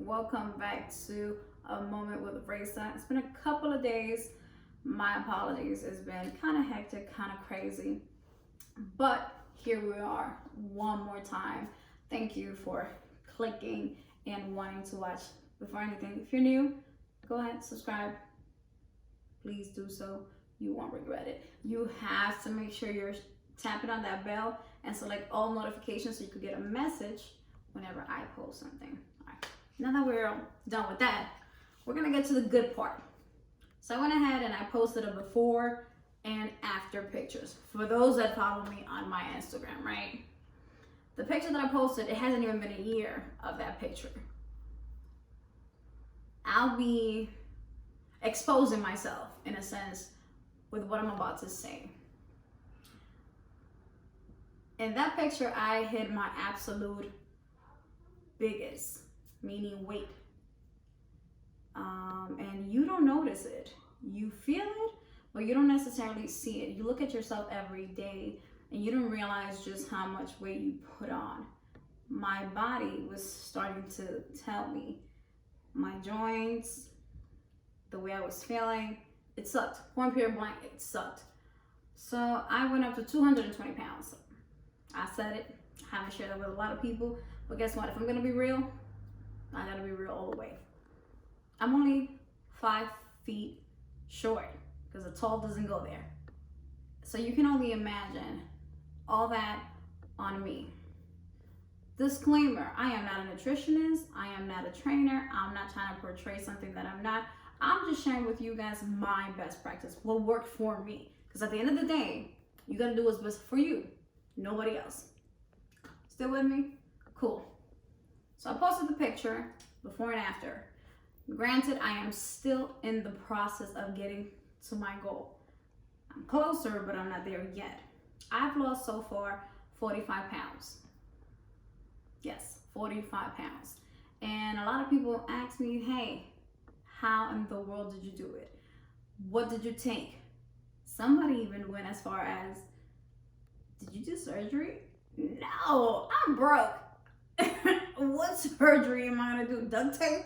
welcome back to A Moment with Raisa. It's been a couple of days. My apologies. It's been kind of hectic, kind of crazy. But here we are one more time. Thank you for clicking and wanting to watch. Before anything, if you're new, go ahead, subscribe. Please do so. You won't regret it. You have to make sure you're tapping on that bell and select all notifications so you could get a message whenever I post something. All right. Now that we're done with that, we're gonna get to the good part. So I went ahead and I posted a before and after pictures. For those that follow me on my Instagram, right? The picture that I posted, it hasn't even been a year of that picture. I'll be exposing myself in a sense with what I'm about to say. In that picture, I hit my absolute biggest, meaning weight. And you don't notice it. You feel it, but you don't necessarily see it. You look at yourself every day and you don't realize just how much weight you put on. My body was starting to tell me, my joints, the way I was feeling, it sucked. Point period blank, it sucked. So I went up to 220 pounds. I said it, I haven't shared that with a lot of people, but guess what? If I'm gonna be real, I gotta be real all the way. I'm only 5 feet short because a tall doesn't go there. So you can only imagine all that on me. Disclaimer, I am not a nutritionist, I am not a trainer, I'm not trying to portray something that I'm not. I'm just sharing with you guys my best practice, what worked for me. Because at the end of the day, you gotta do what's best for you, nobody else. Still with me? Cool. So I posted the picture before and after. Granted, I am still in the process of getting to my goal. I'm closer, but I'm not there yet. I've lost so far 45 pounds. Yes, 45 pounds. And a lot of people ask me, hey, how in the world did you do it? What did you take? Somebody even went as far as, did you do surgery? No, I'm broke. What surgery am I gonna do? Duct tape?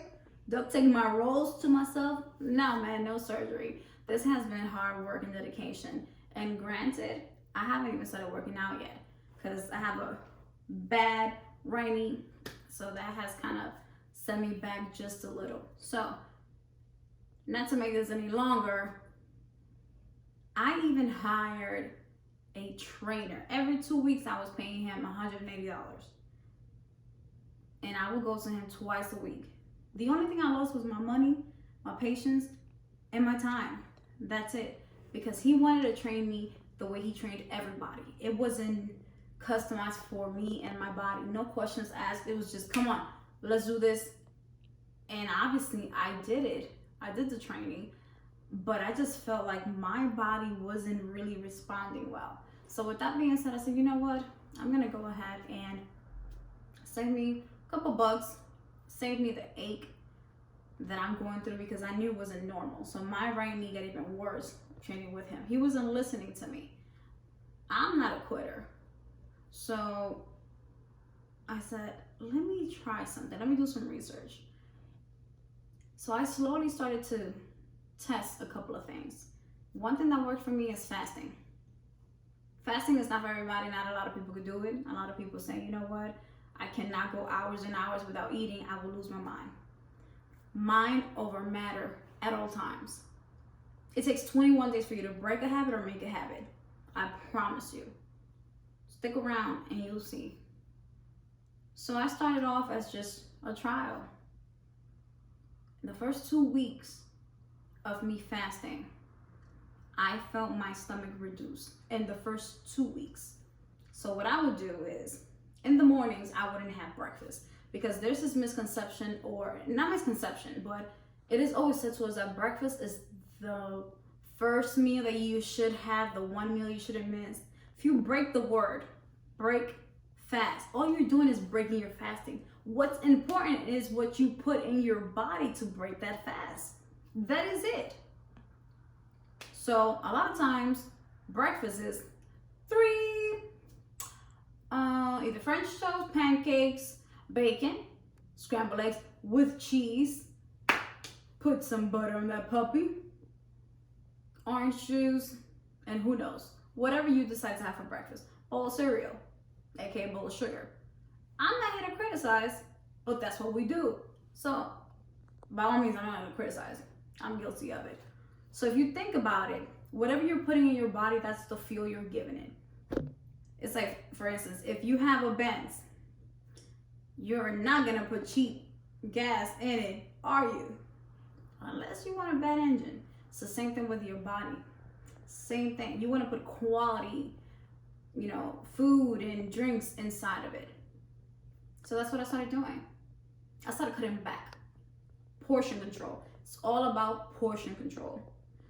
Duct tape my rolls to myself? No, man, no surgery. This has been hard work and dedication. And granted, I haven't even started working out yet because I have a bad right knee, so that has kind of set me back just a little. So, not to make this any longer, I even hired a trainer. Every 2 weeks, I was paying him $180. And I would go to him twice a week. The only thing I lost was my money, my patience, and my time. That's it. Because he wanted to train me the way he trained everybody. It wasn't customized for me and my body. No questions asked. It was just, come on, let's do this. And obviously, I did it. I did the training. But I just felt like my body wasn't really responding well. So with that being said, I said, you know what? I'm going to go ahead and save me a couple bucks. Save me the ache that I'm going through because I knew it wasn't normal. So my right knee got even worse training with him. He wasn't listening to me. I'm not a quitter. So I said, let me try something. Let me do some research. So I slowly started to test a couple of things. One thing that worked for me is fasting. Fasting is not for everybody. Not a lot of people could do it. A lot of people say, you know what? I cannot go hours and hours without eating. I will lose my mind. Mind over matter at all times. It takes 21 days for you to break a habit or make a habit. I promise you. Stick around and you'll see. So I started off as just a trial. The first 2 weeks of me fasting, I felt my stomach reduce in the first 2 weeks. So what I would do is, in the mornings, I wouldn't have breakfast because there's this misconception, or not misconception, but it is always said to us that breakfast is the first meal that you should have, the one meal you shouldn't miss. If you break the word, break fast, all you're doing is breaking your fasting. What's important is what you put in your body to break that fast. That is it. So a lot of times, breakfast is 3 either French toast, pancakes, bacon, scrambled eggs with cheese, put some butter on that puppy, orange juice, and who knows, whatever you decide to have for breakfast. Bowl of cereal, aka bowl of sugar. I'm not here to criticize, but that's what we do. So by all means, I'm not gonna criticize. I'm guilty of it. So if you think about it, whatever you're putting in your body, that's the fuel you're giving it. It's like, for instance, if you have a Benz, you're not gonna put cheap gas in it, are you? Unless you want a bad engine. It's the same thing with your body. Same thing. You want to put quality, food and drinks inside of it. So that's what I started doing. I started cutting back. Portion control. It's all about portion control.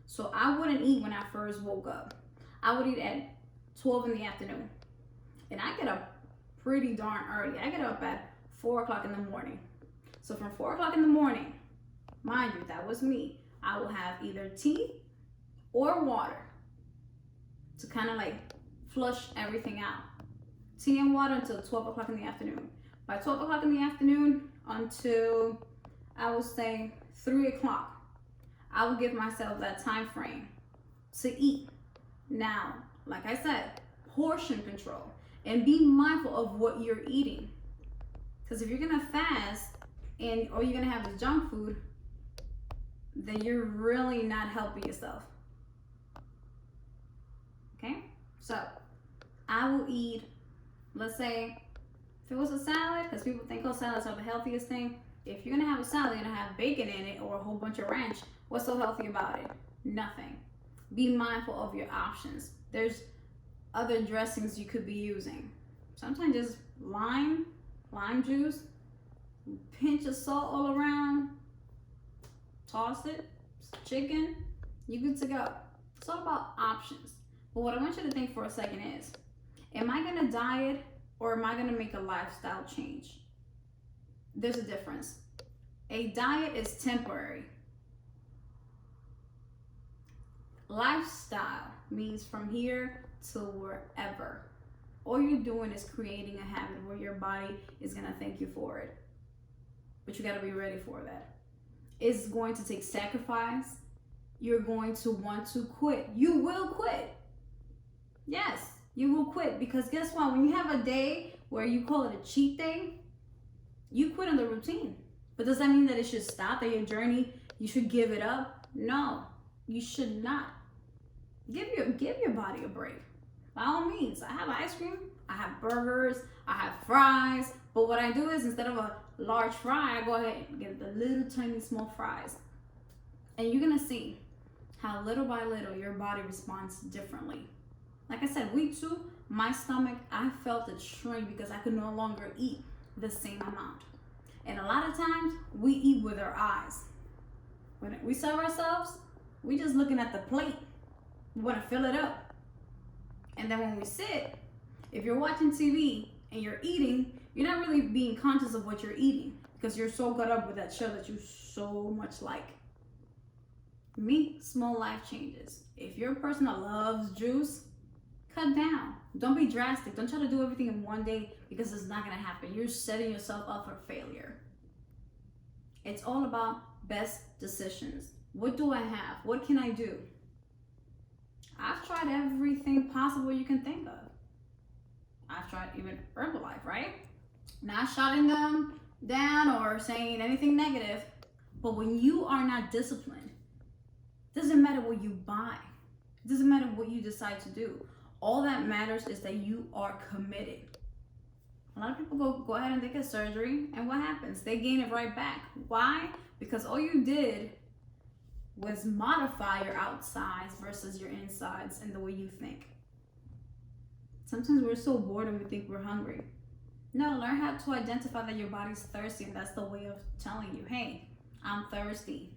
So I wouldn't eat when I first woke up. I would eat at 12 in the afternoon. And I get up pretty darn early. I get up at 4 o'clock in the morning. So from 4 o'clock in the morning, mind you, that was me, I will have either tea or water to kind of like flush everything out. Tea and water until 12 o'clock in the afternoon. By 12 o'clock in the afternoon until, I would say, 3 o'clock, I will give myself that time frame to eat. Now, like I said, portion control, and be mindful of what you're eating. Because if you're gonna fast or you're gonna have the junk food, then you're really not helping yourself. Okay? So I will eat, let's say, if it was a salad, because people think, oh, salads are the healthiest thing. If you're gonna have a salad, you're gonna have bacon in it or a whole bunch of ranch. What's so healthy about it? Nothing. Be mindful of your options. There's other dressings you could be using. Sometimes just lime juice, pinch of salt all around, toss it, chicken, you're good to go. It's all about options. But what I want you to think for a second is, am I gonna diet or am I gonna make a lifestyle change? There's a difference. A diet is temporary. Lifestyle means from here to wherever. All you're doing is creating a habit where your body is gonna thank you for it. But you gotta be ready for that. It's going to take sacrifice. You're going to want to quit. You will quit. Yes, you will quit, because guess what? When you have a day where you call it a cheat day, you quit on the routine. But does that mean that it should stop, that your journey, you should give it up? No, you should not. Give your body a break. By all means, I have ice cream, I have burgers, I have fries, but what I do is, instead of a large fry, I go ahead and get the little tiny small fries. And you're gonna see how little by little your body responds differently. Like I said, week 2, my stomach, I felt it shrink because I could no longer eat the same amount. And a lot of times, we eat with our eyes. When we serve ourselves, we just looking at the plate. We wanna fill it up. And then when we sit, if you're watching TV and you're eating, you're not really being conscious of what you're eating because you're so caught up with that show that you so much like. Me, small life changes. If you're a person that loves juice, cut down. Don't be drastic. Don't try to do everything in one day, because it's not gonna happen. You're setting yourself up for failure. It's all about best decisions. What do I have? What can I do? I've tried everything possible you can think of. I've tried even Herbalife, right? Not shutting them down or saying anything negative, but when you are not disciplined, it doesn't matter what you buy. It doesn't matter what you decide to do. All that matters is that you are committed. A lot of people go ahead and they get surgery, and what happens? They gain it right back. Why? Because all you did was modify your outsides versus your insides and the way you think. Sometimes we're so bored and we think we're hungry. No, learn how to identify that your body's thirsty, and that's the way of telling you, hey, I'm thirsty.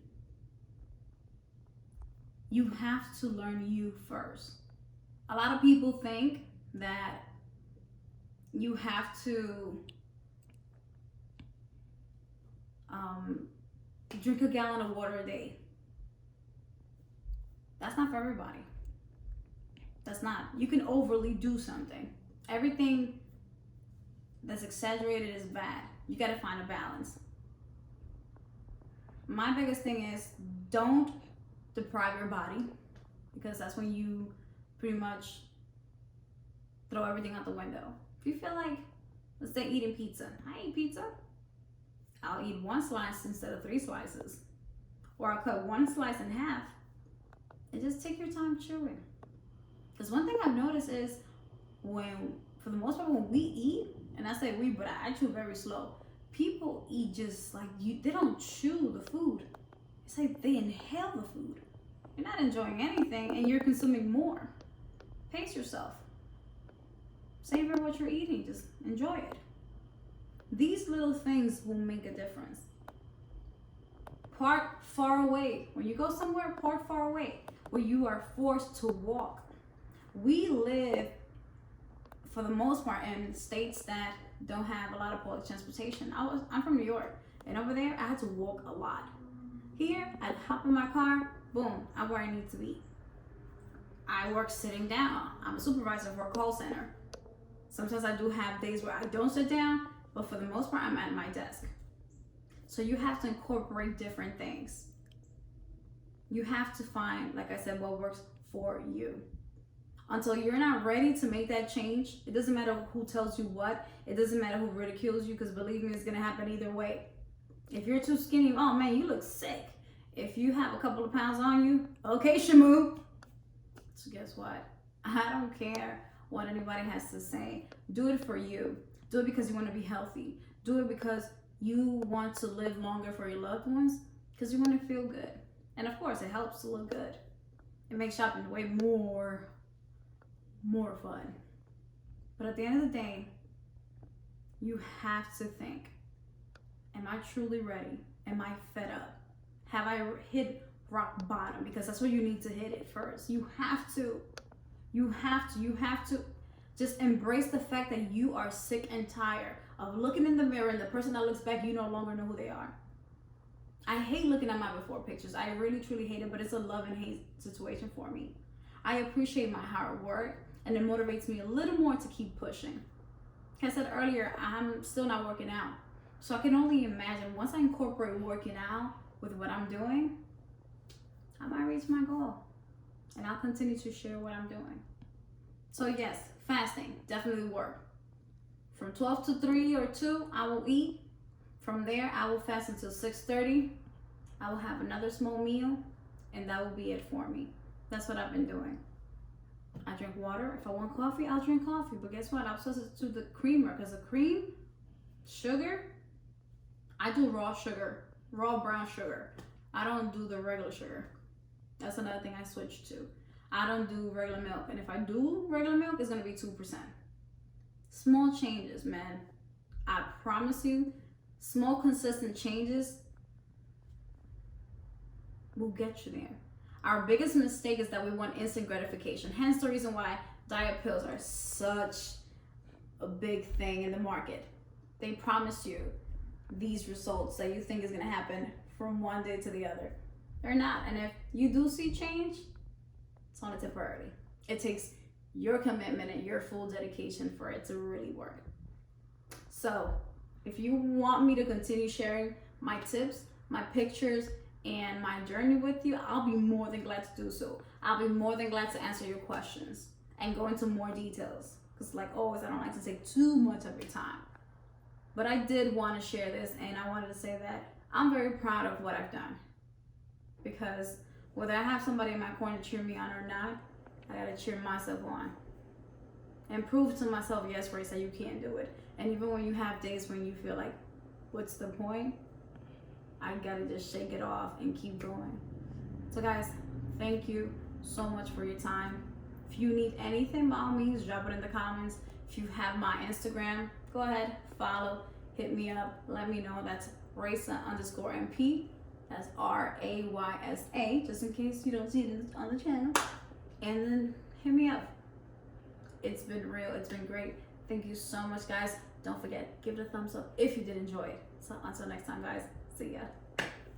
You have to learn you first. A lot of people think that you have to drink a gallon of water a day. That's not for everybody. That's not. You can overly do something. Everything that's exaggerated is bad. You got to find a balance. My biggest thing is don't deprive your body, because that's when you pretty much throw everything out the window. If you feel like, let's say, eating pizza. I eat pizza. I'll eat one slice instead of 3 slices. Or I'll cut one slice in half and just take your time chewing. Because one thing I've noticed is for the most part, when we eat, and I say we, but I chew very slow. People eat just like you. They don't chew the food. It's like they inhale the food. You're not enjoying anything, and you're consuming more. Pace yourself. Savor what you're eating. Just enjoy it. These little things will make a difference. Park far away. When you go somewhere, park far away where you are forced to walk. We live, for the most part, in states that don't have a lot of public transportation. I'm from New York, and over there I had to walk a lot. Here, I'd hop in my car, boom, I'm where I need to be. I work sitting down. I'm a supervisor for a call center. Sometimes I do have days where I don't sit down, but for the most part, I'm at my desk. So you have to incorporate different things. You have to find, like I said, what works for you. Until you're not ready to make that change, it doesn't matter who tells you what. It doesn't matter who ridicules you, because believe me, it's going to happen either way. If you're too skinny, oh man, you look sick. If you have a couple of pounds on you, okay, Shamu. So guess what? I don't care what anybody has to say. Do it for you. Do it because you want to be healthy. Do it because you want to live longer for your loved ones, because you want to feel good. And of course, it helps to look good. It makes shopping way more fun. But at the end of the day, you have to think, am I truly ready? Am I fed up? Have I hit rock bottom? Because that's where you need to hit it first. You have to just embrace the fact that you are sick and tired of looking in the mirror, and the person that looks back, you no longer know who they are. I hate looking at my before pictures. I really truly hate it, but it's a love and hate situation for me. I appreciate my hard work, and it motivates me a little more to keep pushing. Like I said earlier, I'm still not working out. So I can only imagine once I incorporate working out with what I'm doing, I might reach my goal. And I'll continue to share what I'm doing. So yes, fasting definitely work. From 12 to 3 or 2, I will eat. From there, I will fast until 6:30. I will have another small meal, and that will be it for me. That's what I've been doing. I drink water. If I want coffee, I'll drink coffee. But guess what? I'm supposed to do the creamer, because the cream, sugar, I do raw sugar, raw brown sugar. I don't do the regular sugar. That's another thing I switched to. I don't do regular milk. And if I do regular milk, it's going to be 2%. Small changes, man. I promise you, small consistent changes will get you there. Our biggest mistake is that we want instant gratification. Hence the reason why diet pills are such a big thing in the market. They promise you these results that you think is going to happen from one day to the other. They're not. And if you do see change, it's only temporarily. It takes your commitment and your full dedication for it to really work. So if you want me to continue sharing my tips, my pictures, and my journey with you, I'll be more than glad to do so. I'll be more than glad to answer your questions and go into more details. Because like always, I don't like to take too much of your time. But I did want to share this, and I wanted to say that I'm very proud of what I've done. Because whether I have somebody in my corner to cheer me on or not, I gotta cheer myself on. And prove to myself, yes, Race, that you can do it. And even when you have days when you feel like, what's the point? I gotta just shake it off and keep going. So guys, thank you so much for your time. If you need anything, by all means, drop it in the comments. If you have my Instagram, go ahead, follow, hit me up, let me know. That's Raysa_MP. That's RAYSA, just in case you don't see it on the channel. And then hit me up. It's been real, it's been great. Thank you so much, guys. Don't forget, give it a thumbs up if you did enjoy it. So until next time, guys, see ya.